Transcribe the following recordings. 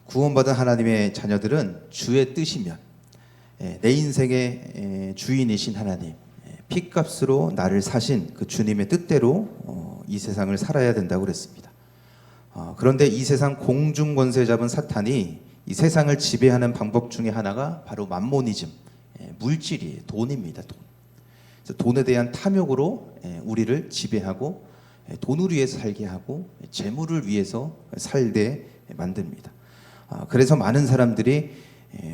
구원받은 하나님의 자녀들은 주의 뜻이면 내 인생의 주인이신 하나님, 핏값으로 나를 사신 그 주님의 뜻대로 이 세상을 살아야 된다고 그랬습니다. 그런데 이 세상 공중권세 잡은 사탄이 이 세상을 지배하는 방법 중에 하나가 바로 맘모니즘, 물질이에요. 돈입니다. 돈. 그래서 돈에 대한 탐욕으로 우리를 지배하고 돈을 위해서 살게 하고 재물을 위해서 살게 만듭니다. 그래서 많은 사람들이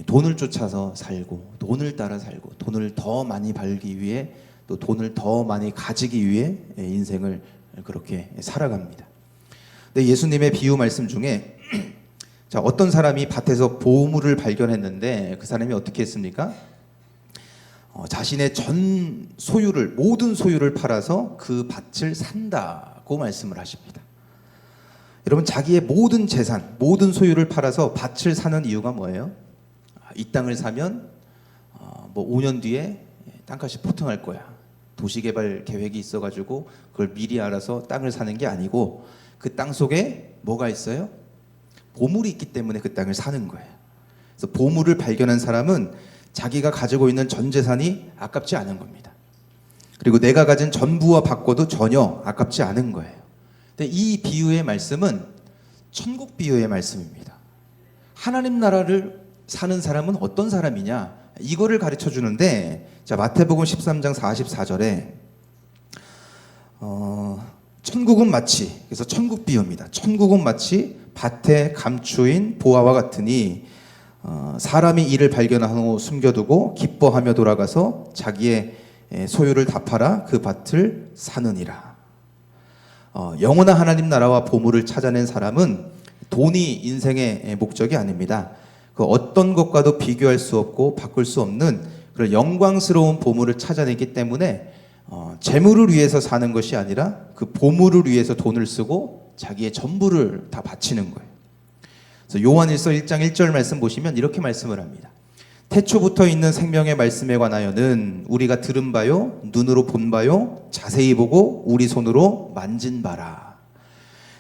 돈을 쫓아서 살고 돈을 따라 살고 돈을 더 많이 벌기 위해 또 돈을 더 많이 가지기 위해 인생을 그렇게 살아갑니다. 근데 예수님의 비유 말씀 중에 자, 어떤 사람이 밭에서 보물을 발견했는데 그 사람이 어떻게 했습니까? 자신의 전 소유를 모든 소유를 팔아서 그 밭을 산다고 말씀을 하십니다. 여러분, 자기의 모든 재산, 모든 소유를 팔아서 밭을 사는 이유가 뭐예요? 이 땅을 사면 5년 뒤에 땅값이 폭등할 거야. 도시개발 계획이 있어가지고 그걸 미리 알아서 땅을 사는 게 아니고 그 땅 속에 뭐가 있어요? 보물이 있기 때문에 그 땅을 사는 거예요. 그래서 보물을 발견한 사람은 자기가 가지고 있는 전 재산이 아깝지 않은 겁니다. 그리고 내가 가진 전부와 바꿔도 전혀 아깝지 않은 거예요. 근데 이 비유의 말씀은 천국 비유의 말씀입니다. 하나님 나라를 사는 사람은 어떤 사람이냐? 이거를 가르쳐 주는데, 자, 마태복음 13장 44절에 천국은 마치, 그래서 천국 비유입니다. 천국은 마치 밭에 감추인 보화와 같으니 사람이 이를 발견한 후 숨겨두고 기뻐하며 돌아가서 자기의 소유를 다 팔아 그 밭을 사느니라. 영원한 하나님 나라와 보물을 찾아낸 사람은 돈이 인생의 목적이 아닙니다. 그 어떤 것과도 비교할 수 없고 바꿀 수 없는 그런 영광스러운 보물을 찾아내기 때문에 재물을 위해서 사는 것이 아니라 그 보물을 위해서 돈을 쓰고 자기의 전부를 다 바치는 거예요. 그래서 요한일서 1장 1절 말씀 보시면 이렇게 말씀을 합니다. 태초부터 있는 생명의 말씀에 관하여는 우리가 들은 바요, 눈으로 본 바요, 자세히 보고 우리 손으로 만진 바라.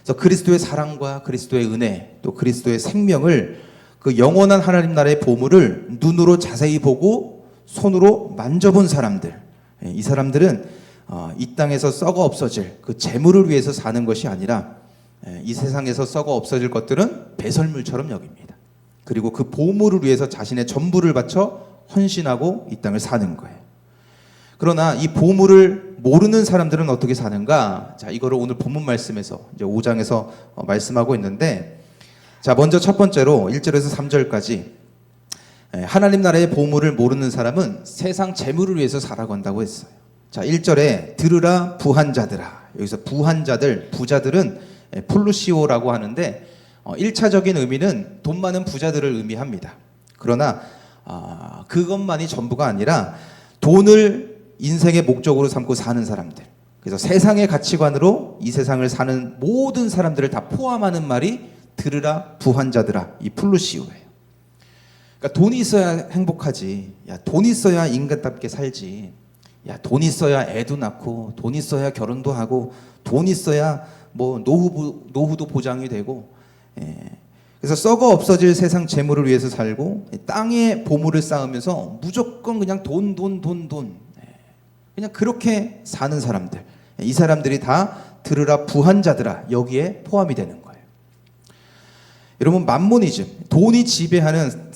그래서 그리스도의 사랑과 그리스도의 은혜, 또 그리스도의 생명을, 그 영원한 하나님 나라의 보물을 눈으로 자세히 보고 손으로 만져본 사람들, 이 사람들은 이 땅에서 썩어 없어질 그 재물을 위해서 사는 것이 아니라 이 세상에서 썩어 없어질 것들은 배설물처럼 여깁니다. 그리고 그 보물을 위해서 자신의 전부를 바쳐 헌신하고 이 땅을 사는 거예요. 그러나 이 보물을 모르는 사람들은 어떻게 사는가? 자, 이거를 오늘 본문 말씀에서 이제 5장에서 말씀하고 있는데, 자, 먼저 첫 번째로 1절에서 3절까지 하나님 나라의 보물을 모르는 사람은 세상 재물을 위해서 살아간다고 했어요. 자, 1절에 들으라 부한자들아. 여기서 부한자들, 부자들은 플루시오라고 하는데 1차적인 의미는 돈 많은 부자들을 의미합니다. 그러나 그것만이 전부가 아니라 돈을 인생의 목적으로 삼고 사는 사람들, 그래서 세상의 가치관으로 이 세상을 사는 모든 사람들을 다 포함하는 말이 들으라 부한자들아, 이 플루시오예요. 그러니까 돈이 있어야 행복하지. 야, 돈 있어야 인간답게 살지. 야, 돈 있어야 애도 낳고, 돈 있어야 결혼도 하고, 돈 있어야 뭐 노후도 보장이 되고. 그래서 썩어 없어질 세상 재물을 위해서 살고 땅에 보물을 쌓으면서 무조건 그냥 돈. 그냥 그렇게 사는 사람들. 이 사람들이 다 들으라 부한자들아, 여기에 포함이 되는 거예요. 여러분, 맘모니즘, 돈이 지배하는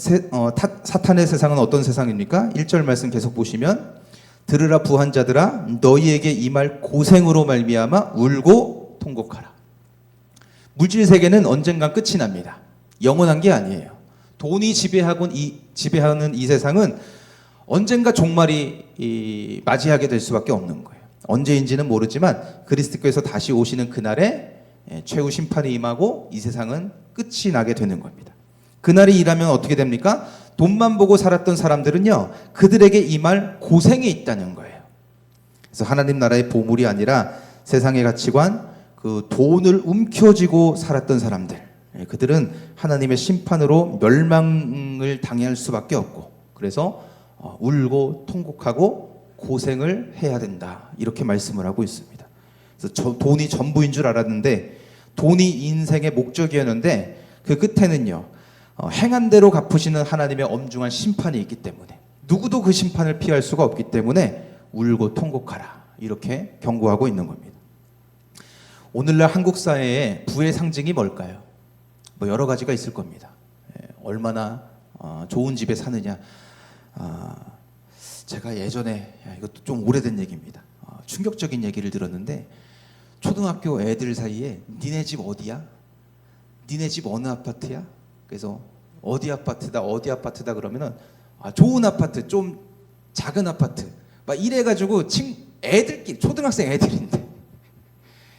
사탄의 세상은 어떤 세상입니까? 1절 말씀 계속 보시면 들으라 부한자들아, 너희에게 임할 고생으로 말미암아 울고 통곡하라. 물질 세계는 언젠간 끝이 납니다. 영원한 게 아니에요. 돈이 지배하는 이 세상은 언젠가 종말이 맞이하게 될 수밖에 없는 거예요. 언제인지는 모르지만 그리스도께서 다시 오시는 그날에 최후 심판이 임하고 이 세상은 끝이 나게 되는 겁니다. 그날이 일하면 어떻게 됩니까? 돈만 보고 살았던 사람들은요, 그들에게 임할 고생이 있다는 거예요. 그래서 하나님 나라의 보물이 아니라 세상의 가치관, 그 돈을 움켜쥐고 살았던 사람들, 그들은 하나님의 심판으로 멸망을 당할 수밖에 없고, 그래서 울고 통곡하고 고생을 해야 된다, 이렇게 말씀을 하고 있습니다. 그래서 돈이 전부인 줄 알았는데, 돈이 인생의 목적이었는데 그 끝에는요, 행한 대로 갚으시는 하나님의 엄중한 심판이 있기 때문에 누구도 그 심판을 피할 수가 없기 때문에 울고 통곡하라 이렇게 경고하고 있는 겁니다. 오늘날 한국 사회의 부의 상징이 뭘까요? 뭐 여러 가지가 있을 겁니다. 얼마나 좋은 집에 사느냐. 제가 예전에 이것도 좀 오래된 얘기입니다. 충격적인 얘기를 들었는데 초등학교 애들 사이에 니네 집 어디야? 니네 집 어느 아파트야? 그래서 어디 아파트다 그러면은 좋은 아파트, 좀 작은 아파트 막 이래가지고 애들끼리 초등학생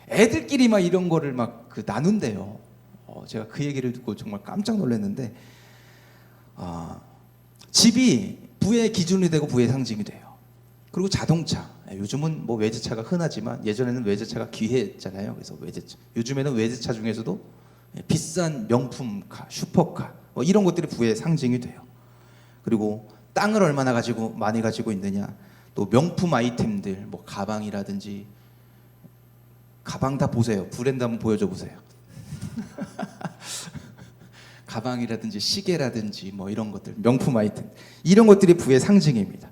애들끼리 막 이런 거를 막 나눈대요. 제가 그 얘기를 듣고 정말 깜짝 놀랐는데 집이 부의 기준이 되고 부의 상징이 돼요. 그리고 자동차, 요즘은 뭐 외제차가 흔하지만 예전에는 외제차가 귀했잖아요. 그래서 외제차, 요즘에는 외제차 중에서도 비싼 명품카, 슈퍼카 뭐 이런 것들이 부의 상징이 돼요. 그리고 땅을 얼마나 많이 가지고 있느냐, 또 명품 아이템들, 뭐 가방이라든지, 가방 다 보세요. 브랜드 한번 보여줘 보세요. 가방이라든지 시계라든지 뭐 이런 것들, 명품 아이템, 이런 것들이 부의 상징입니다.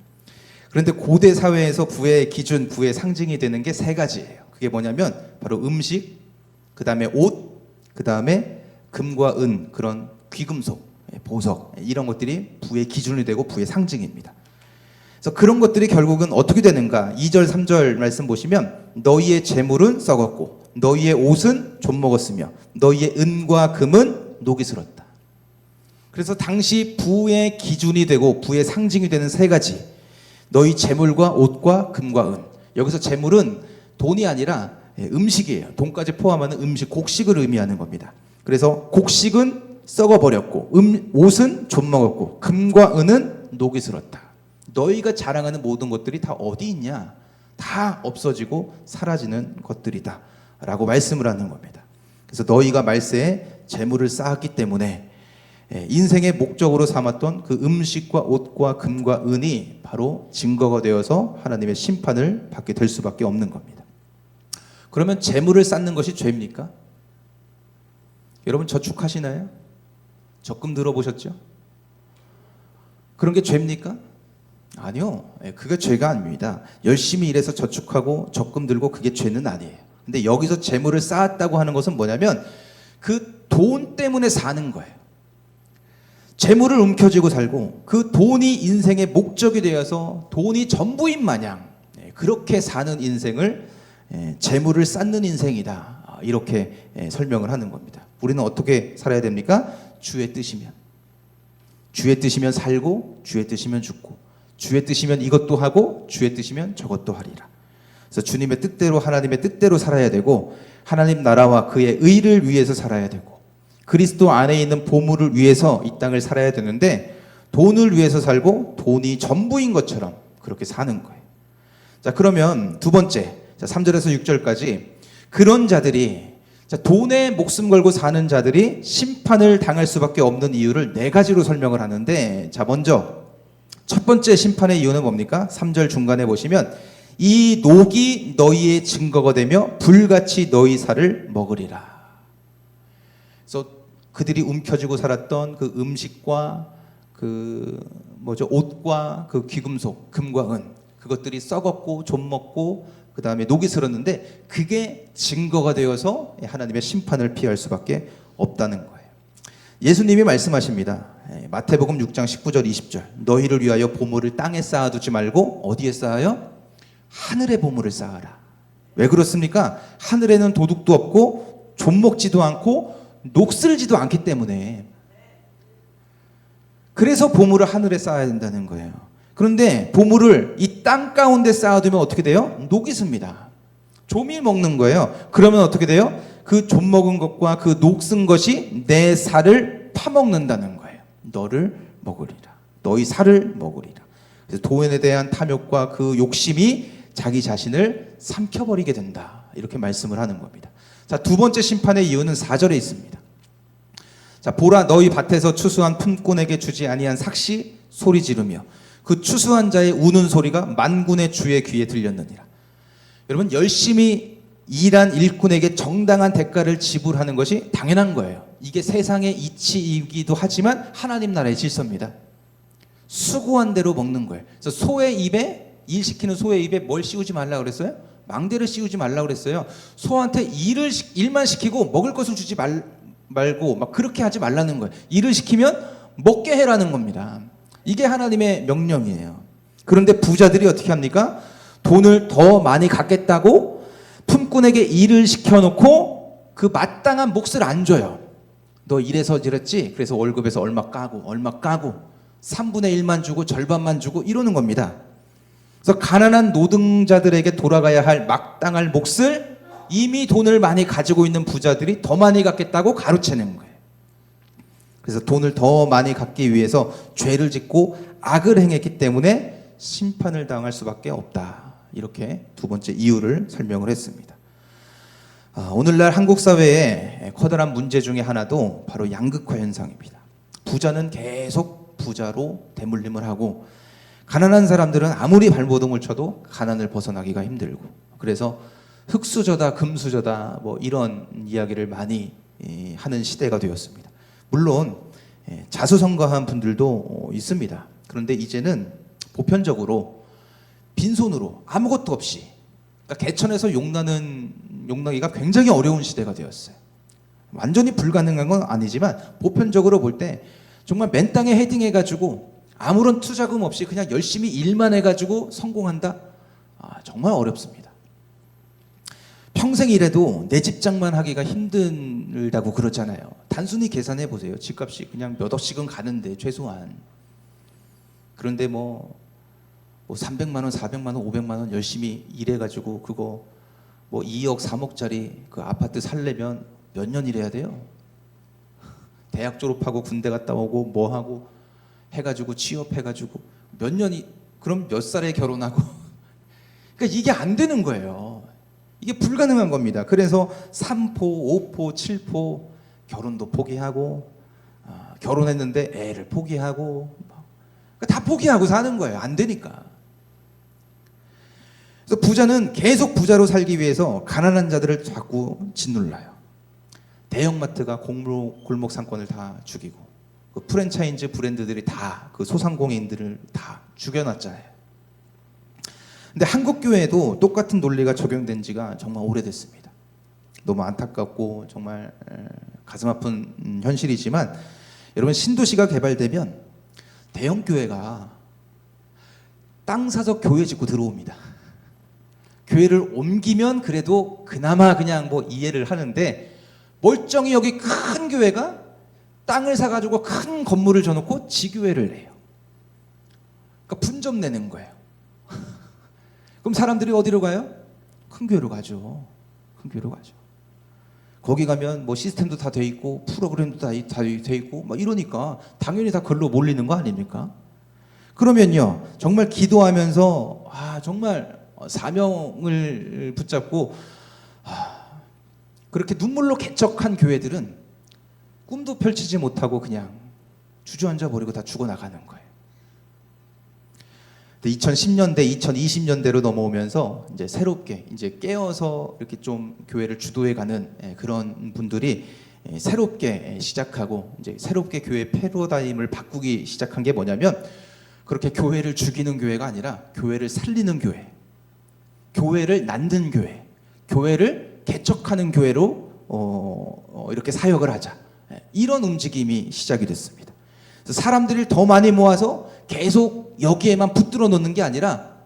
그런데 고대 사회에서 부의 기준, 부의 상징이 되는 게 세 가지예요. 그게 뭐냐면 바로 음식, 그 다음에 옷, 그 다음에 금과 은, 그런 귀금속, 보석, 이런 것들이 부의 기준이 되고 부의 상징입니다. 그래서 그런 것들이 결국은 어떻게 되는가? 2절 3절 말씀 보시면 너희의 재물은 썩었고 너희의 옷은 좀먹었으며 너희의 은과 금은 녹이 슬었다. 그래서 당시 부의 기준이 되고 부의 상징이 되는 세 가지, 너희 재물과 옷과 금과 은. 여기서 재물은 돈이 아니라 음식이에요. 돈까지 포함하는 음식, 곡식을 의미하는 겁니다. 그래서 곡식은 썩어버렸고 옷은 좀먹었고 금과 은은 녹이 슬었다. 너희가 자랑하는 모든 것들이 다 어디 있냐? 다 없어지고 사라지는 것들이다 라고 말씀을 하는 겁니다. 그래서 너희가 말세에 재물을 쌓았기 때문에 인생의 목적으로 삼았던 그 음식과 옷과 금과 은이 바로 증거가 되어서 하나님의 심판을 받게 될 수밖에 없는 겁니다. 그러면 재물을 쌓는 것이 죄입니까? 여러분 저축하시나요? 적금 들어보셨죠? 그런 게 죄입니까? 아니요. 그게 죄가 아닙니다. 열심히 일해서 저축하고 적금 들고 그게 죄는 아니에요. 근데 여기서 재물을 쌓았다고 하는 것은 뭐냐면 그 돈 때문에 사는 거예요. 재물을 움켜쥐고 살고 그 돈이 인생의 목적이 되어서 돈이 전부인 마냥 그렇게 사는 인생을 재물을 쌓는 인생이다. 이렇게 설명을 하는 겁니다. 우리는 어떻게 살아야 됩니까? 주의 뜻이면. 주의 뜻이면 살고 주의 뜻이면 죽고 주의 뜻이면 이것도 하고 주의 뜻이면 저것도 하리라. 그래서 주님의 뜻대로 하나님의 뜻대로 살아야 되고 하나님 나라와 그의 의를 위해서 살아야 되고 그리스도 안에 있는 보물을 위해서 이 땅을 살아야 되는데 돈을 위해서 살고 돈이 전부인 것처럼 그렇게 사는 거예요. 자, 그러면 두 번째, 3절에서 6절까지 그런 자들이, 돈에 목숨 걸고 사는 자들이 심판을 당할 수밖에 없는 이유를 네 가지로 설명을 하는데, 자, 먼저 첫 번째 심판의 이유는 뭡니까? 3절 중간에 보시면 이 녹이 너희의 증거가 되며 불같이 너희 살을 먹으리라. 그래서 그들이 움켜쥐고 살았던 그 음식과 옷과 그 귀금속, 금과 은, 그것들이 썩었고 좀먹고 그 다음에 녹이 슬었는데 그게 증거가 되어서 하나님의 심판을 피할 수밖에 없다는 거예요. 예수님이 말씀하십니다. 마태복음 6장 19절 20절 너희를 위하여 보물을 땅에 쌓아두지 말고 어디에 쌓아요? 하늘에 보물을 쌓아라. 왜 그렇습니까? 하늘에는 도둑도 없고 좀먹지도 않고 녹슬지도 않기 때문에, 그래서 보물을 하늘에 쌓아야 된다는 거예요. 그런데 보물을 이 땅 가운데 쌓아두면 어떻게 돼요? 녹이 습니다. 좀이 먹는 거예요. 그러면 어떻게 돼요? 그 좀 먹은 것과 그 녹슨 것이 내 살을 파먹는다는 거예요. 너를 먹으리라. 너희 살을 먹으리라. 그래서 돈에 대한 탐욕과 그 욕심이 자기 자신을 삼켜버리게 된다. 이렇게 말씀을 하는 겁니다. 자, 두 번째 심판의 이유는 4절에 있습니다. 자, 보라 너희 밭에서 추수한 품꾼에게 주지 아니한 삭시 소리 지르며 그 추수한 자의 우는 소리가 만군의 주의 귀에 들렸느니라. 여러분, 열심히 일한 일꾼에게 정당한 대가를 지불하는 것이 당연한 거예요. 이게 세상의 이치이기도 하지만 하나님 나라의 질서입니다. 수고한 대로 먹는 거예요. 그래서 소의 입에, 일 시키는 소의 입에 뭘 씌우지 말라 그랬어요? 망대를 씌우지 말라 그랬어요. 소한테 일만 시키고 먹을 것을 주지 말고 막 그렇게 하지 말라는 거예요. 일을 시키면 먹게 해라는 겁니다. 이게 하나님의 명령이에요. 그런데 부자들이 어떻게 합니까? 돈을 더 많이 갖겠다고 품꾼에게 일을 시켜놓고 그 마땅한 몫을 안 줘요. 너 일해서 이랬지? 그래서 월급에서 얼마 까고 3분의 1만 주고 절반만 주고 이러는 겁니다. 그래서 가난한 노동자들에게 돌아가야 할 마땅할 몫을 이미 돈을 많이 가지고 있는 부자들이 더 많이 갖겠다고 가로채는 거예요. 그래서 돈을 더 많이 갖기 위해서 죄를 짓고 악을 행했기 때문에 심판을 당할 수밖에 없다. 이렇게 두 번째 이유를 설명을 했습니다. 오늘날 한국 사회의 커다란 문제 중에 하나도 바로 양극화 현상입니다. 부자는 계속 부자로 대물림을 하고 가난한 사람들은 아무리 발버둥을 쳐도 가난을 벗어나기가 힘들고, 그래서 흙수저다 금수저다 뭐 이런 이야기를 많이 하는 시대가 되었습니다. 물론 자수성가한 분들도 있습니다. 그런데 이제는 보편적으로 빈손으로 아무것도 없이, 그러니까 개천에서 용나기가 굉장히 어려운 시대가 되었어요. 완전히 불가능한 건 아니지만 보편적으로 볼 때 정말 맨 땅에 헤딩해가지고 아무런 투자금 없이 그냥 열심히 일만 해가지고 성공한다? 정말 어렵습니다. 평생 일해도 내 집장만 하기가 힘들다고 그러잖아요. 단순히 계산해 보세요. 집값이 그냥 몇 억씩은 가는데 최소한. 그런데 뭐 300만 원, 400만 원, 500만 원 열심히 일해가지고 그거 뭐 2억, 3억짜리 그 아파트 살려면 몇 년 일해야 돼요? 대학 졸업하고 군대 갔다 오고 뭐 하고 해가지고 취업해가지고 몇 년이, 그럼 몇 살에 결혼하고 그러니까 이게 안 되는 거예요. 이게 불가능한 겁니다. 그래서 3포, 5포, 7포 결혼도 포기하고 결혼했는데 애를 포기하고 그러니까 다 포기하고 사는 거예요. 안 되니까. 그래서 부자는 계속 부자로 살기 위해서 가난한 자들을 자꾸 짓눌러요. 대형마트가 골목 상권을 다 죽이고 그 프랜차이즈 브랜드들이 다 그 소상공인들을 다 죽여놨잖아요. 근데 한국 교회에도 똑같은 논리가 적용된 지가 정말 오래됐습니다. 너무 안타깝고 정말 가슴 아픈 현실이지만 여러분, 신도시가 개발되면 대형 교회가 땅 사서 교회 짓고 들어옵니다. 교회를 옮기면 그래도 그나마 그냥 뭐 이해를 하는데, 멀쩡히 여기 큰 교회가 땅을 사가지고 큰 건물을 져놓고 지교회를 내요. 그러니까 분점 내는 거예요. 그럼 사람들이 어디로 가요? 큰 교회로 가죠. 큰 교회로 가죠. 거기 가면 뭐 시스템도 다 돼 있고 프로그램도 다 돼 있고 막 이러니까 당연히 다 그걸로 몰리는 거 아닙니까? 그러면요, 정말 기도하면서 정말 사명을 붙잡고 그렇게 눈물로 개척한 교회들은 꿈도 펼치지 못하고 그냥 주저앉아 버리고 다 죽어나가는 거예요. 2010년대, 2020년대로 넘어오면서 이제 새롭게 이제 깨어서 이렇게 좀 교회를 주도해가는 그런 분들이 새롭게 시작하고 이제 새롭게 교회 패러다임을 바꾸기 시작한 게 뭐냐면, 그렇게 교회를 죽이는 교회가 아니라 교회를 살리는 교회, 교회를 낳는 교회, 교회를 개척하는 교회로 이렇게 사역을 하자, 이런 움직임이 시작이 됐습니다. 그래서 사람들을 더 많이 모아서 계속 여기에만 붙들어 놓는 게 아니라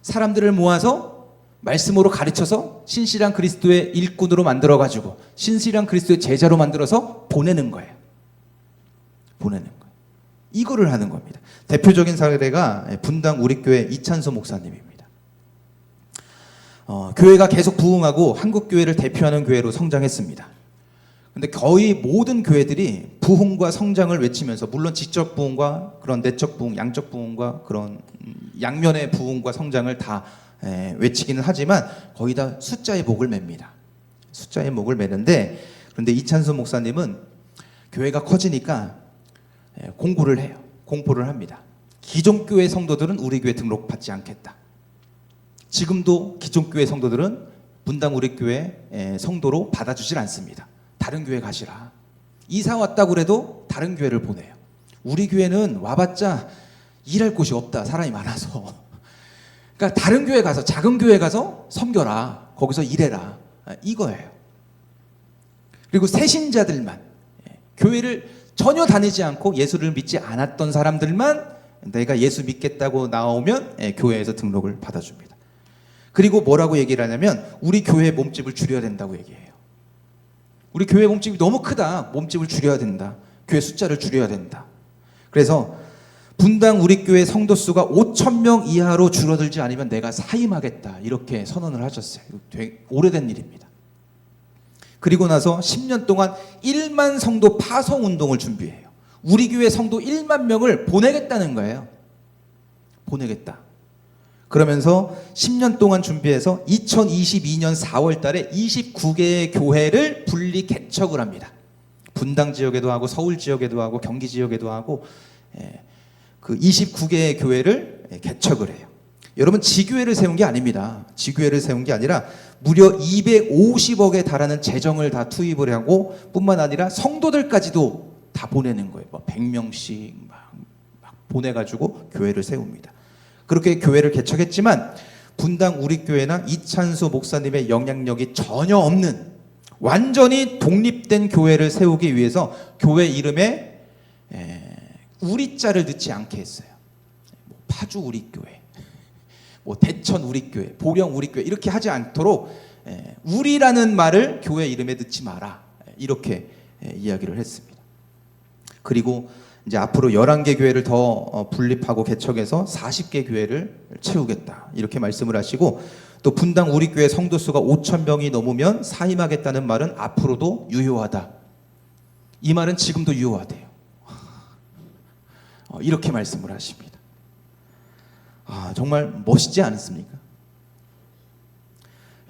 사람들을 모아서 말씀으로 가르쳐서 신실한 그리스도의 일꾼으로 만들어가지고 신실한 그리스도의 제자로 만들어서 보내는 거예요. 보내는 거예요. 이거를 하는 겁니다. 대표적인 사례가 분당 우리교회 이찬수 목사님입니다. 교회가 계속 부흥하고 한국교회를 대표하는 교회로 성장했습니다. 근데 거의 모든 교회들이 부흥과 성장을 외치면서, 물론 지적 부흥과 그런 내적 부흥, 양적 부흥과 그런 양면의 부흥과 성장을 다 외치기는 하지만 거의 다 숫자의 목을 맵니다. 숫자의 목을 매는데, 그런데 이찬수 목사님은 교회가 커지니까 공고를 해요. 공포를 합니다. 기존 교회 성도들은 우리 교회 등록받지 않겠다. 지금도 기존 교회 성도들은 분당 우리 교회 성도로 받아주질 않습니다. 다른 교회 가시라. 이사 왔다고 그래도 다른 교회를 보내요. 우리 교회는 와봤자 일할 곳이 없다. 사람이 많아서. 그러니까 다른 교회 가서, 작은 교회 가서 섬겨라. 거기서 일해라. 이거예요. 그리고 새신자들만, 교회를 전혀 다니지 않고 예수를 믿지 않았던 사람들만 내가 예수 믿겠다고 나오면 교회에서 등록을 받아줍니다. 그리고 뭐라고 얘기를 하냐면 우리 교회 몸집을 줄여야 된다고 얘기해요. 우리 교회 몸집이 너무 크다. 몸집을 줄여야 된다. 교회 숫자를 줄여야 된다. 그래서 분당 우리 교회 성도 수가 5,000명 이하로 줄어들지 않으면 내가 사임하겠다. 이렇게 선언을 하셨어요. 되게 오래된 일입니다. 그리고 나서 10년 동안 1만 성도 파송 운동을 준비해요. 우리 교회 성도 1만 명을 보내겠다는 거예요. 보내겠다. 그러면서 10년 동안 준비해서 2022년 4월 달에 29개의 교회를 분리 개척을 합니다. 분당 지역에도 하고 서울 지역에도 하고 경기 지역에도 하고 그 29개의 교회를 개척을 해요. 여러분 지교회를 세운 게 아닙니다. 지교회를 세운 게 아니라 무려 250억에 달하는 재정을 다 투입을 하고 뿐만 아니라 성도들까지도 다 보내는 거예요. 뭐 100명씩 막 보내가지고 교회를 세웁니다. 그렇게 교회를 개척했지만 분당 우리 교회나 이찬수 목사님의 영향력이 전혀 없는 완전히 독립된 교회를 세우기 위해서 교회 이름에 우리자를 넣지 않게 했어요. 뭐 파주 우리 교회, 뭐 대천 우리 교회, 보령 우리 교회 이렇게 하지 않도록 우리라는 말을 교회 이름에 넣지 마라 이렇게 이야기를 했습니다. 그리고 이제 앞으로 11개 교회를 더 분립하고 개척해서 40개 교회를 채우겠다 이렇게 말씀을 하시고 또 분당 우리 교회 성도 수가 5,000명이 넘으면 사임하겠다는 말은 앞으로도 유효하다. 이 말은 지금도 유효하대요. 이렇게 말씀을 하십니다. 정말 멋있지 않습니까?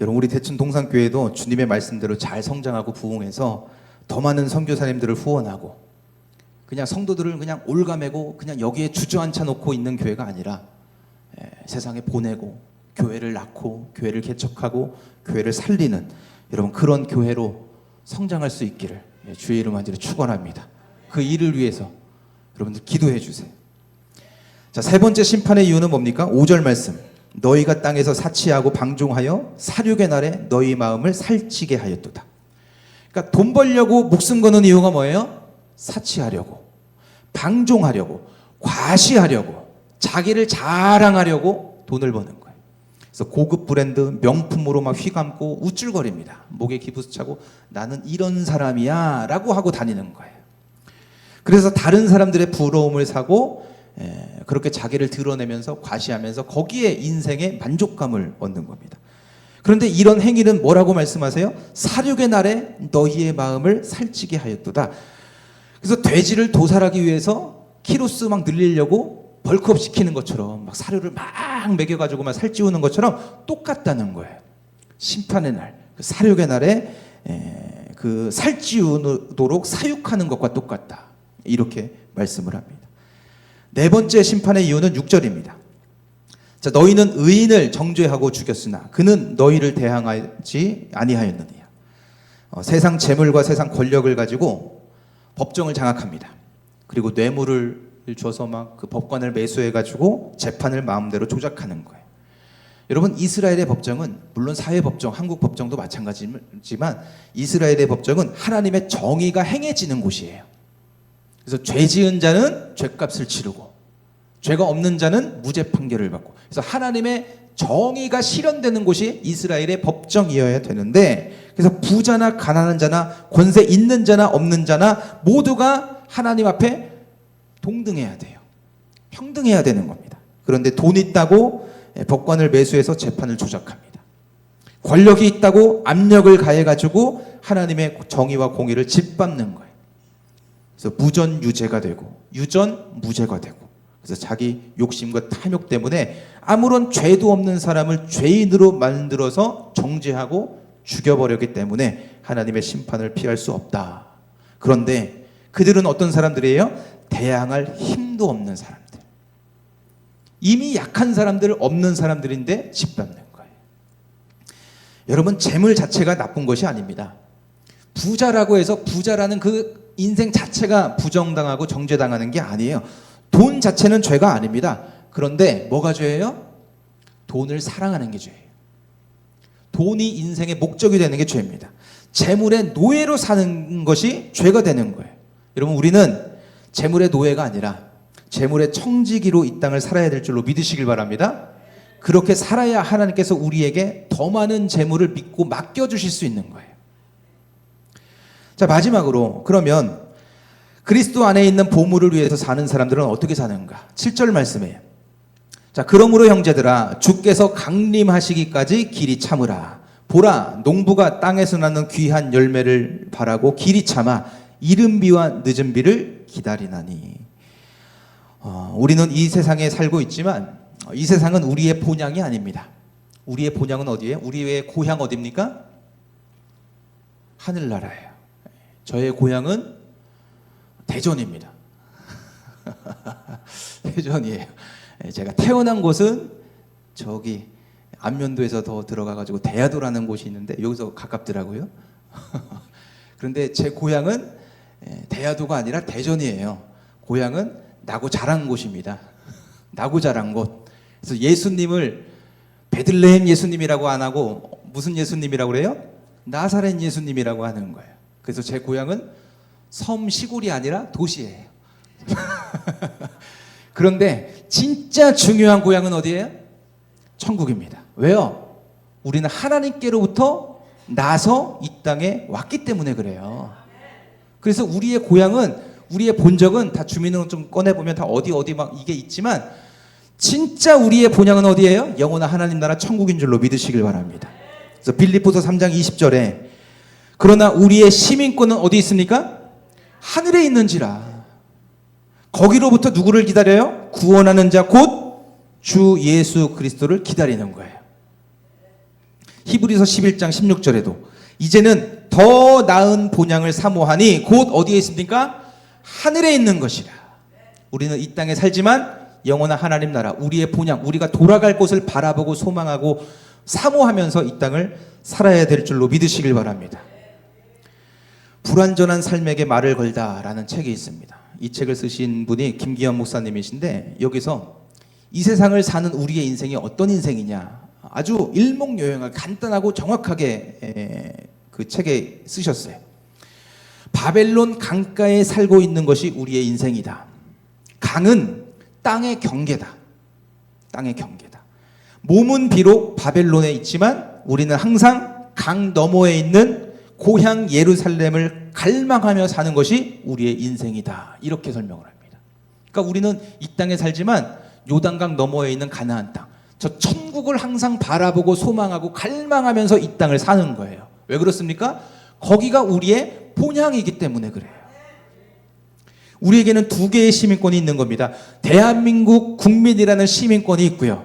여러분 우리 대천 동산교회도 주님의 말씀대로 잘 성장하고 부흥해서 더 많은 선교사님들을 후원하고 그냥 성도들을 그냥 올가매고 그냥 여기에 주저앉혀 놓고 있는 교회가 아니라 세상에 보내고 교회를 낳고 교회를 개척하고 교회를 살리는 여러분 그런 교회로 성장할 수 있기를 주의 이름 한지로 축원합니다. 그 일을 위해서 여러분들 기도해 주세요. 자, 세 번째 심판의 이유는 뭡니까? 5절 말씀. 너희가 땅에서 사치하고 방종하여 살육의 날에 너희 마음을 살찌게 하였도다. 그러니까 돈 벌려고 목숨 거는 이유가 뭐예요? 사치하려고, 방종하려고, 과시하려고, 자기를 자랑하려고 돈을 버는 거예요. 그래서 고급 브랜드 명품으로 막 휘감고 우쭐거립니다. 목에 기부스 차고 나는 이런 사람이야 라고 하고 다니는 거예요. 그래서 다른 사람들의 부러움을 사고 그렇게 자기를 드러내면서 과시하면서 거기에 인생의 만족감을 얻는 겁니다. 그런데 이런 행위는 뭐라고 말씀하세요? 살육의 날에 너희의 마음을 살찌게 하였도다. 그래서 돼지를 도살하기 위해서 키로수 막 늘리려고 벌크업 시키는 것처럼 막 사료를 막 먹여가지고 막 살찌우는 것처럼 똑같다는 거예요. 심판의 날, 그 살육의 날에 그 살찌우도록 사육하는 것과 똑같다. 이렇게 말씀을 합니다. 네 번째 심판의 이유는 6절입니다. 자, 너희는 의인을 정죄하고 죽였으나 그는 너희를 대항하지 아니하였느니라. 세상 재물과 세상 권력을 가지고 법정을 장악합니다. 그리고 뇌물을 줘서 막 그 법관을 매수해 가지고 재판을 마음대로 조작하는 거예요. 여러분 이스라엘의 법정은 물론 사회 법정, 한국 법정도 마찬가지지만 이스라엘의 법정은 하나님의 정의가 행해지는 곳이에요. 그래서 죄 지은 자는 죄값을 치르고 죄가 없는 자는 무죄 판결을 받고 그래서 하나님의 정의가 실현되는 곳이 이스라엘의 법정이어야 되는데 그래서 부자나 가난한 자나 권세 있는 자나 없는 자나 모두가 하나님 앞에 동등해야 돼요. 평등해야 되는 겁니다. 그런데 돈 있다고 법관을 매수해서 재판을 조작합니다. 권력이 있다고 압력을 가해가지고 하나님의 정의와 공의를 짓밟는 거예요. 그래서 무전 유죄가 되고 유전 무죄가 되고 그래서 자기 욕심과 탐욕 때문에 아무런 죄도 없는 사람을 죄인으로 만들어서 정죄하고 죽여버렸기 때문에 하나님의 심판을 피할 수 없다. 그런데 그들은 어떤 사람들이에요? 대항할 힘도 없는 사람들. 이미 약한 사람들, 없는 사람들인데 짓밟는 거예요. 여러분 재물 자체가 나쁜 것이 아닙니다. 부자라고 해서 부자라는 그 인생 자체가 부정당하고 정죄당하는 게 아니에요. 돈 자체는 죄가 아닙니다. 그런데 뭐가 죄예요? 돈을 사랑하는 게 죄예요. 돈이 인생의 목적이 되는 게 죄입니다. 재물의 노예로 사는 것이 죄가 되는 거예요. 여러분, 우리는 재물의 노예가 아니라 재물의 청지기로 이 땅을 살아야 될 줄로 믿으시길 바랍니다. 그렇게 살아야 하나님께서 우리에게 더 많은 재물을 믿고 맡겨주실 수 있는 거예요. 자, 마지막으로 그러면 그리스도 안에 있는 보물을 위해서 사는 사람들은 어떻게 사는가? 7절 말씀이에요. 자, 그러므로 형제들아 주께서 강림하시기까지 길이 참으라. 보라, 농부가 땅에서 나는 귀한 열매를 바라고 길이 참아 이른 비와 늦은 비를 기다리나니. 우리는 이 세상에 살고 있지만 이 세상은 우리의 본향이 아닙니다. 우리의 본향은 어디예요? 우리의 고향 어디입니까? 하늘나라예요. 저의 고향은 대전입니다. 대전이에요. 제가 태어난 곳은 저기 안면도에서 더 들어가가지고 대야도라는 곳이 있는데 여기서 가깝더라고요. 그런데 제 고향은 대야도가 아니라 대전이에요. 고향은 나고 자란 곳입니다. 나고 자란 곳. 그래서 예수님을 베들레헴 예수님이라고 안 하고 무슨 예수님이라고 그래요? 나사렛 예수님이라고 하는 거예요. 그래서 제 고향은 섬 시골이 아니라 도시예요. 그런데 진짜 중요한 고향은 어디예요? 천국입니다. 왜요? 우리는 하나님께로부터 나서 이 땅에 왔기 때문에 그래요. 그래서 우리의 고향은, 우리의 본적은 다 주민등록 좀 꺼내보면 다 어디 막 이게 있지만 진짜 우리의 본향은 어디예요? 영원한 하나님 나라 천국인 줄로 믿으시길 바랍니다. 그래서 빌립보서 3장 20절에 그러나 우리의 시민권은 어디 있습니까? 하늘에 있는지라. 거기로부터 누구를 기다려요? 구원하는 자 곧 주 예수 그리스도를 기다리는 거예요. 히브리서 11장 16절에도 이제는 더 나은 본향을 사모하니 곧 어디에 있습니까? 하늘에 있는 것이라. 우리는 이 땅에 살지만 영원한 하나님 나라, 우리의 본향, 우리가 돌아갈 곳을 바라보고 소망하고 사모하면서 이 땅을 살아야 될 줄로 믿으시길 바랍니다. 불완전한 삶에게 말을 걸다라는 책이 있습니다. 이 책을 쓰신 분이 김기현 목사님이신데 여기서 이 세상을 사는 우리의 인생이 어떤 인생이냐 아주 일목요연하게 간단하고 정확하게 그 책에 쓰셨어요. 바벨론 강가에 살고 있는 것이 우리의 인생이다. 강은 땅의 경계다. 땅의 경계다. 몸은 비록 바벨론에 있지만 우리는 항상 강 너머에 있는 고향 예루살렘을 갈망하며 사는 것이 우리의 인생이다. 이렇게 설명을 합니다. 그러니까 우리는 이 땅에 살지만 요단강 너머에 있는 가나안 땅, 저 천국을 항상 바라보고 소망하고 갈망하면서 이 땅을 사는 거예요. 왜 그렇습니까? 거기가 우리의 본향이기 때문에 그래요. 우리에게는 두 개의 시민권이 있는 겁니다. 대한민국 국민이라는 시민권이 있고요.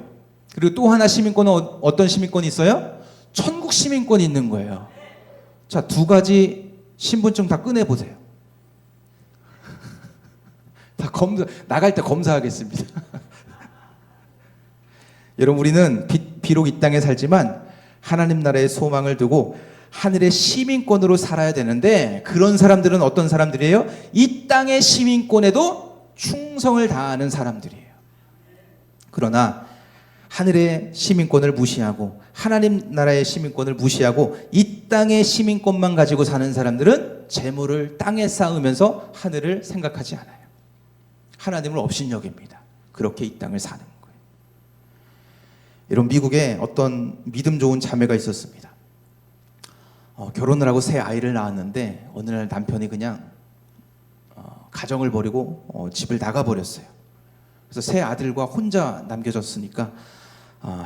그리고 또 하나 시민권은 어떤 시민권이 있어요? 천국 시민권이 있는 거예요. 자, 두 가지 신분증 다 꺼내보세요. 다 나갈 때 검사하겠습니다. 여러분, 우리는 비록 이 땅에 살지만 하나님 나라의 소망을 두고 하늘의 시민권으로 살아야 되는데 그런 사람들은 어떤 사람들이에요? 이 땅의 시민권에도 충성을 다하는 사람들이에요. 그러나 하늘의 시민권을 무시하고 하나님 나라의 시민권을 무시하고 이 땅의 시민권만 가지고 사는 사람들은 재물을 땅에 쌓으면서 하늘을 생각하지 않아요. 하나님을 업신여깁니다. 그렇게 이 땅을 사는 거예요. 여러분, 미국에 어떤 믿음 좋은 자매가 있었습니다. 결혼을 하고 새 아이를 낳았는데 어느 날 남편이 그냥 가정을 버리고 집을 나가버렸어요. 그래서 새 아들과 혼자 남겨졌으니까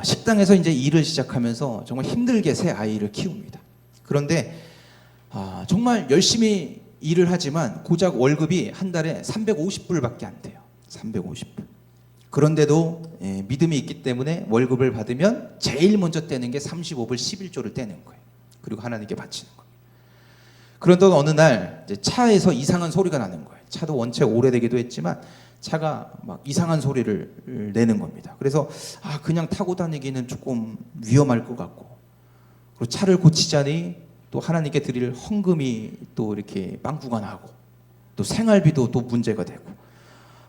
식당에서 이제 일을 시작하면서 정말 힘들게 새 아이를 키웁니다. 그런데 정말 열심히 일을 하지만 고작 월급이 한 달에 350불밖에 안 돼요. 350불. 그런데도 믿음이 있기 때문에 월급을 받으면 제일 먼저 떼는 게 35불 11조를 떼는 거예요. 그리고 하나님께 바치는 거예요. 그런데 어느 날 이제 차에서 이상한 소리가 나는 거예요. 차도 원체 오래되기도 했지만 차가 막 이상한 소리를 내는 겁니다. 그래서 그냥 타고 다니기는 조금 위험할 것 같고, 그리고 차를 고치자니 또 하나님께 드릴 헌금이 또 이렇게 빵꾸가 나고, 또 생활비도 또 문제가 되고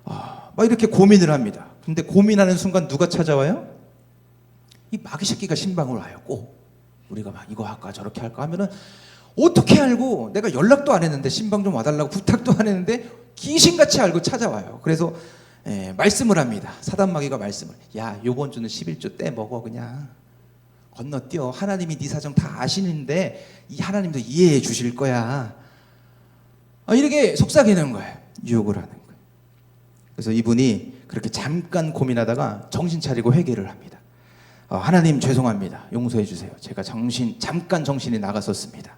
막 이렇게 고민을 합니다. 근데 고민하는 순간 누가 찾아와요? 이 마귀 새끼가 신방을 와요. 꼭 우리가 막 이거 할까 저렇게 할까 하면은 어떻게 알고, 내가 연락도 안 했는데 신방 좀 와달라고 부탁도 안 했는데 귀신같이 알고 찾아와요. 그래서 말씀을 합니다. 사단 마귀가 말씀을, 야 요번 주는 11조 떼 먹어, 그냥 건너뛰어. 하나님이 네 사정 다 아시는데 이 하나님도 이해해 주실 거야. 이렇게 속삭이는 거예요. 유혹을 하는 거예요. 그래서 이분이 그렇게 잠깐 고민하다가 정신 차리고 회개를 합니다. 하나님 죄송합니다. 용서해 주세요. 제가 잠깐 정신이 나갔었습니다.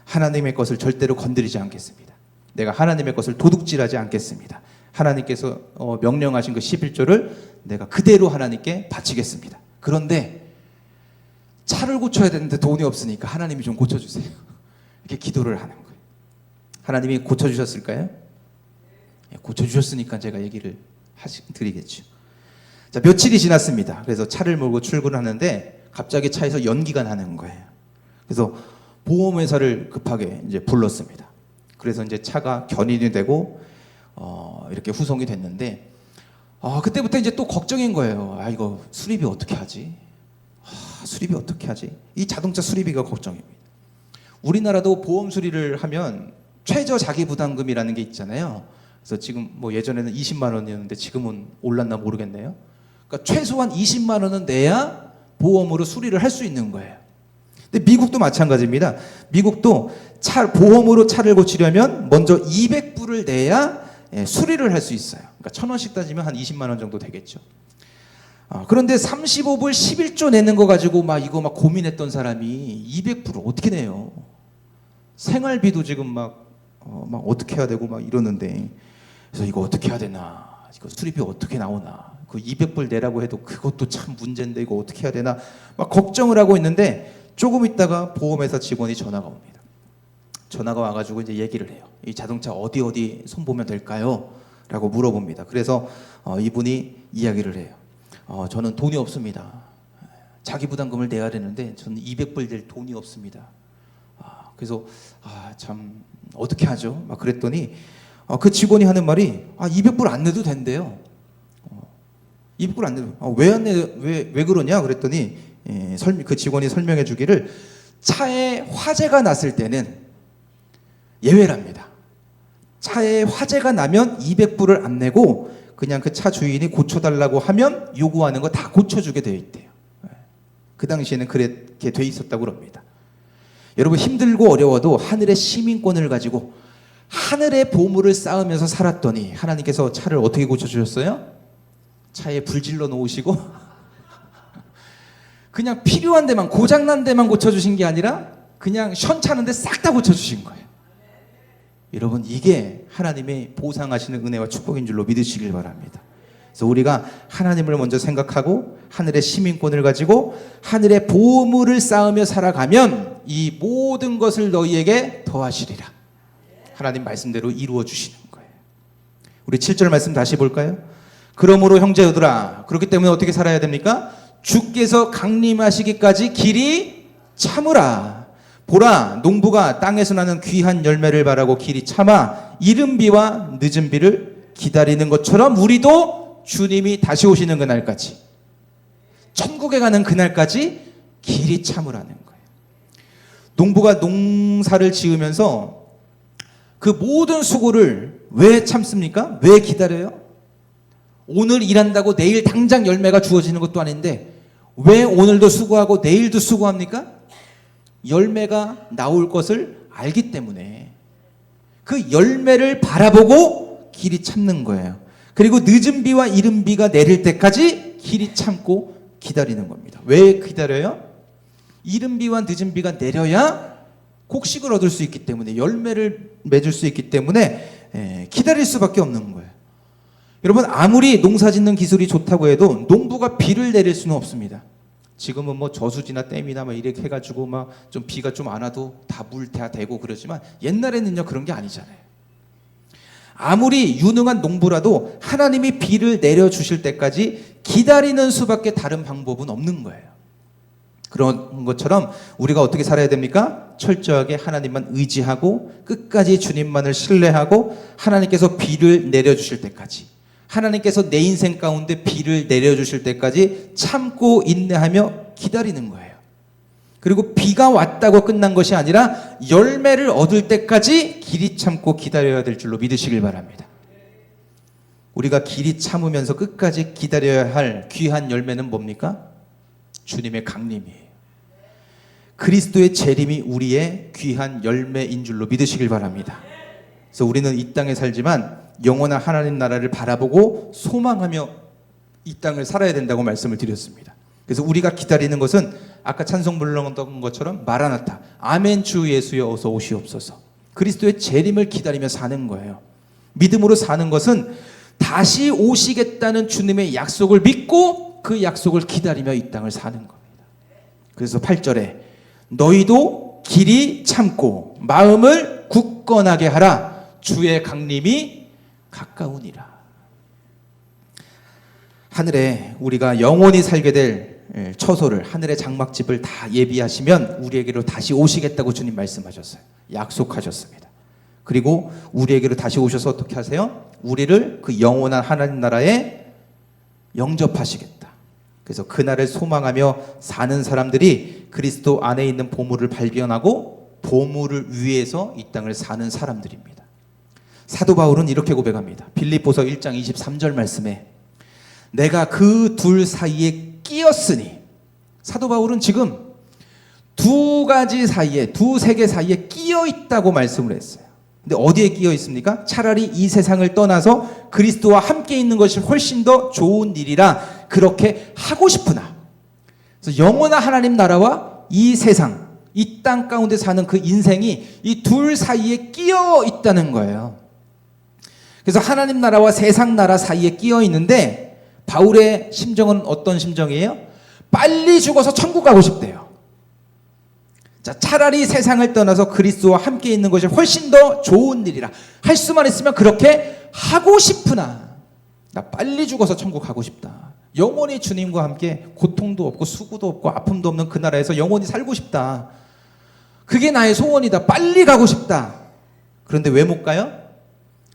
하나님의 것을 절대로 건드리지 않겠습니다. 내가 하나님의 것을 도둑질하지 않겠습니다. 하나님께서 명령하신 그 11조를 내가 그대로 하나님께 바치겠습니다. 그런데 차를 고쳐야 되는데 돈이 없으니까 하나님이 좀 고쳐주세요. 이렇게 기도를 하는 거예요. 하나님이 고쳐주셨을까요? 고쳐주셨으니까 제가 얘기를 드리겠죠. 자, 며칠이 지났습니다. 그래서 차를 몰고 출근하는데 갑자기 차에서 연기가 나는 거예요. 그래서 보험회사를 급하게 이제 불렀습니다. 그래서 이제 차가 견인이 되고 이렇게 후송이 됐는데 그때부터 이제 또 걱정인 거예요. 이거 수리비 어떻게 하지? 수리비 어떻게 하지? 이 자동차 수리비가 걱정입니다. 우리나라도 보험 수리를 하면 최저 자기 부담금이라는 게 있잖아요. 그래서 지금 뭐 예전에는 20만 원이었는데 지금은 올랐나 모르겠네요. 그러니까 최소한 20만 원은 내야 보험으로 수리를 할 수 있는 거예요. 근데 미국도 마찬가지입니다. 미국도 보험으로 차를 고치려면 먼저 200불을 내야 수리를 할 수 있어요. 그러니까 1,000원씩 따지면 한 20만 원 정도 되겠죠. 그런데 35불 11조 내는 거 가지고 이거 고민했던 사람이 200불을 어떻게 내요? 생활비도 지금 막 어떻게 해야 되고 이러는데, 그래서 이거 어떻게 해야 되나? 이거 수리비 어떻게 나오나? 그 200불 내라고 해도 그것도 참 문제인데 이거 어떻게 해야 되나? 막 걱정을 하고 있는데 조금 있다가 보험회사 직원이 전화가 옵니다. 전화가 와가지고 이제 얘기를 해요. 이 자동차 어디 손보면 될까요? 라고 물어봅니다. 그래서 이분이 이야기를 해요. 저는 돈이 없습니다. 자기 부담금을 내야 되는데 저는 200불 낼 돈이 없습니다. 그래서 참 어떻게 하죠? 막 그랬더니 그 직원이 하는 말이 200불 안 내도 된대요. 200불 안 내도 왜 안 내? 왜 그러냐? 그랬더니 그 직원이 설명해 주기를, 차에 화재가 났을 때는 예외랍니다. 차에 화재가 나면 200불을 안 내고 그냥 그 차 주인이 고쳐달라고 하면 요구하는 거 다 고쳐주게 되어 있대요. 그 당시에는 그렇게 돼 있었다고 합니다. 여러분, 힘들고 어려워도 하늘의 시민권을 가지고 하늘의 보물을 쌓으면서 살았더니 하나님께서 차를 어떻게 고쳐주셨어요? 차에 불 질러 놓으시고 그냥 필요한 데만, 고장난 데만 고쳐주신 게 아니라 그냥 시원찮은데 싹 다 고쳐주신 거예요. 여러분, 이게 하나님의 보상하시는 은혜와 축복인 줄로 믿으시길 바랍니다. 그래서 우리가 하나님을 먼저 생각하고 하늘의 시민권을 가지고 하늘의 보물을 쌓으며 살아가면 이 모든 것을 너희에게 더하시리라. 하나님 말씀대로 이루어 주시는 거예요. 우리 7절 말씀 다시 볼까요? 그러므로 형제들아, 그렇기 때문에 어떻게 살아야 됩니까? 주께서 강림하시기까지 길이 참으라. 보라, 농부가 땅에서 나는 귀한 열매를 바라고 길이 참아 이른 비와 늦은 비를 기다리는 것처럼 우리도 주님이 다시 오시는 그날까지, 천국에 가는 그날까지 길이 참으라는 거예요. 농부가 농사를 지으면서 그 모든 수고를 왜 참습니까? 왜 기다려요? 오늘 일한다고 내일 당장 열매가 주어지는 것도 아닌데 왜 오늘도 수고하고 내일도 수고합니까? 열매가 나올 것을 알기 때문에 그 열매를 바라보고 길이 참는 거예요. 그리고 늦은 비와 이른 비가 내릴 때까지 길이 참고 기다리는 겁니다. 왜 기다려요? 이른 비와 늦은 비가 내려야 곡식을 얻을 수 있기 때문에, 열매를 맺을 수 있기 때문에 기다릴 수밖에 없는 거예요. 여러분, 아무리 농사 짓는 기술이 좋다고 해도 농부가 비를 내릴 수는 없습니다. 지금은 뭐 저수지나 댐이나 이렇게 해가지고 좀 비가 좀 안 와도 다 물 다 대고 그러지만 옛날에는요 그런 게 아니잖아요. 아무리 유능한 농부라도 하나님이 비를 내려주실 때까지 기다리는 수밖에 다른 방법은 없는 거예요. 그런 것처럼 우리가 어떻게 살아야 됩니까? 철저하게 하나님만 의지하고 끝까지 주님만을 신뢰하고 하나님께서 비를 내려주실 때까지, 하나님께서 내 인생 가운데 비를 내려주실 때까지 참고 인내하며 기다리는 거예요. 그리고 비가 왔다고 끝난 것이 아니라 열매를 얻을 때까지 길이 참고 기다려야 될 줄로 믿으시길 바랍니다. 우리가 길이 참으면서 끝까지 기다려야 할 귀한 열매는 뭡니까? 주님의 강림이에요. 그리스도의 재림이 우리의 귀한 열매인 줄로 믿으시길 바랍니다. 그래서 우리는 이 땅에 살지만 영원한 하나님 나라를 바라보고 소망하며 이 땅을 살아야 된다고 말씀을 드렸습니다. 그래서 우리가 기다리는 것은 아까 찬송 불렀던 것처럼 마라나타, 아멘 주 예수여 어서 오시옵소서, 그리스도의 재림을 기다리며 사는 거예요. 믿음으로 사는 것은 다시 오시겠다는 주님의 약속을 믿고 그 약속을 기다리며 이 땅을 사는 겁니다. 그래서 8절에 너희도 길이 참고 마음을 굳건하게 하라, 주의 강림이 가까우니라. 하늘에 우리가 영원히 살게 될 처소를, 하늘의 장막집을 다 예비하시면 우리에게로 다시 오시겠다고 주님 말씀하셨어요. 약속하셨습니다. 그리고 우리에게로 다시 오셔서 어떻게 하세요? 우리를 그 영원한 하나님 나라에 영접하시겠다. 그래서 그날을 소망하며 사는 사람들이 그리스도 안에 있는 보물을 발견하고 보물을 위해서 이 땅을 사는 사람들입니다. 사도 바울은 이렇게 고백합니다. 빌립보서 1장 23절 말씀에 내가 그 둘 사이에 끼었으니, 사도 바울은 지금 두 가지 사이에, 두 세계 사이에 끼어 있다고 말씀을 했어요. 근데 어디에 끼어 있습니까? 차라리 이 세상을 떠나서 그리스도와 함께 있는 것이 훨씬 더 좋은 일이라 그렇게 하고 싶으나, 그래서 영원한 하나님 나라와 이 세상, 이 땅 가운데 사는 그 인생이 이 둘 사이에 끼어 있다는 거예요. 그래서 하나님 나라와 세상 나라 사이에 끼어 있는데 바울의 심정은 어떤 심정이에요? 빨리 죽어서 천국 가고 싶대요. 자, 차라리 세상을 떠나서 그리스도와 함께 있는 것이 훨씬 더 좋은 일이라 할 수만 있으면 그렇게 하고 싶으나 나 빨리 죽어서 천국 가고 싶다. 영원히 주님과 함께 고통도 없고 수고도 없고 아픔도 없는 그 나라에서 영원히 살고 싶다. 그게 나의 소원이다. 빨리 가고 싶다. 그런데 왜 못 가요?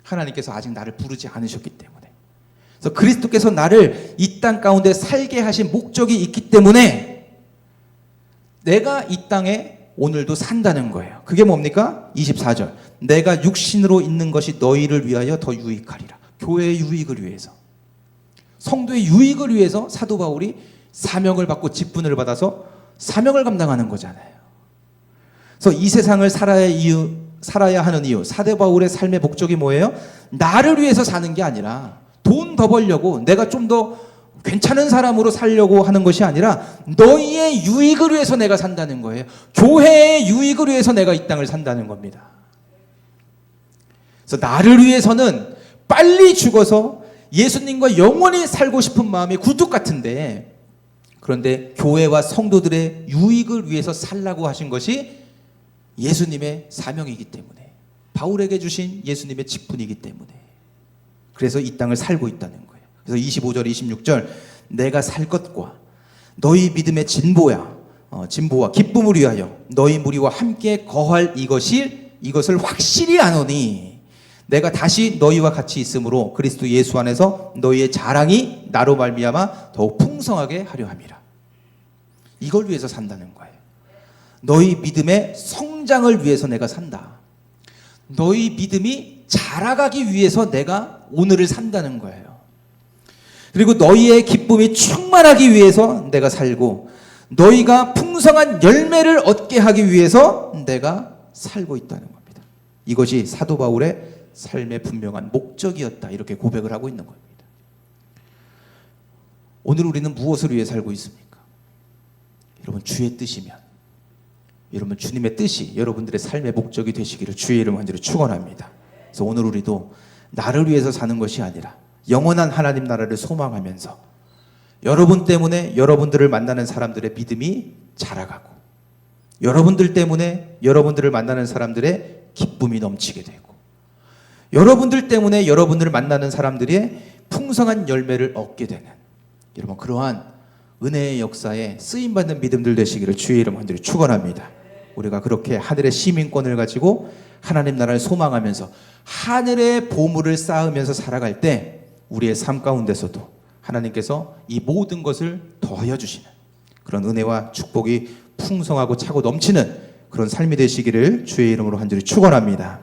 하나님께서 아직 나를 부르지 않으셨기 때문에. 그래서 그리스도께서 나를 이 땅 가운데 살게 하신 목적이 있기 때문에 내가 이 땅에 오늘도 산다는 거예요. 그게 뭡니까? 24절. 내가 육신으로 있는 것이 너희를 위하여 더 유익하리라. 교회의 유익을 위해서, 성도의 유익을 위해서 사도 바울이 사명을 받고 직분을 받아서 사명을 감당하는 거잖아요. 그래서 이 세상을 살아야 하는 이유, 사도 바울의 삶의 목적이 뭐예요? 나를 위해서 사는 게 아니라 돈 더 벌려고, 내가 좀 더 괜찮은 사람으로 살려고 하는 것이 아니라 너희의 유익을 위해서 내가 산다는 거예요. 교회의 유익을 위해서 내가 이 땅을 산다는 겁니다. 그래서 나를 위해서는 빨리 죽어서 예수님과 영원히 살고 싶은 마음이 굴뚝 같은데, 그런데 교회와 성도들의 유익을 위해서 살라고 하신 것이 예수님의 사명이기 때문에, 바울에게 주신 예수님의 직분이기 때문에, 그래서 이 땅을 살고 있다는 거예요. 그래서 25절 26절 내가 살 것과 너희 믿음의 진보와 기쁨을 위하여 너희 무리와 함께 거할 이것을 확실히 아노니 내가 다시 너희와 같이 있으므로 그리스도 예수 안에서 너희의 자랑이 나로 말미암아 더욱 풍성하게 하려 함이라. 이걸 위해서 산다는 거예요. 너희 믿음의 성장을 위해서 내가 산다. 너희 믿음이 자라가기 위해서 내가 오늘을 산다는 거예요. 그리고 너희의 기쁨이 충만하기 위해서 내가 살고, 너희가 풍성한 열매를 얻게 하기 위해서 내가 살고 있다는 겁니다. 이것이 사도 바울의 삶의 분명한 목적이었다, 이렇게 고백을 하고 있는 겁니다. 오늘 우리는 무엇을 위해 살고 있습니까? 여러분, 주의 뜻이면, 여러분 주님의 뜻이 여러분들의 삶의 목적이 되시기를 주의 이름 간절히 축원합니다. 그래서 오늘 우리도 나를 위해서 사는 것이 아니라 영원한 하나님 나라를 소망하면서 여러분 때문에 여러분들을 만나는 사람들의 믿음이 자라가고, 여러분들 때문에 여러분들을 만나는 사람들의 기쁨이 넘치게 되고, 여러분들 때문에 여러분들을 만나는 사람들의 풍성한 열매를 얻게 되는, 여러분 그러한 은혜의 역사에 쓰임받는 믿음들 되시기를 주의 이름 간절히 축원합니다. 우리가 그렇게 하늘의 시민권을 가지고 하나님 나라를 소망하면서 하늘의 보물을 쌓으면서 살아갈 때 우리의 삶 가운데서도 하나님께서 이 모든 것을 더하여 주시는 그런 은혜와 축복이 풍성하고 차고 넘치는 그런 삶이 되시기를 주의 이름으로 간절히 축원합니다.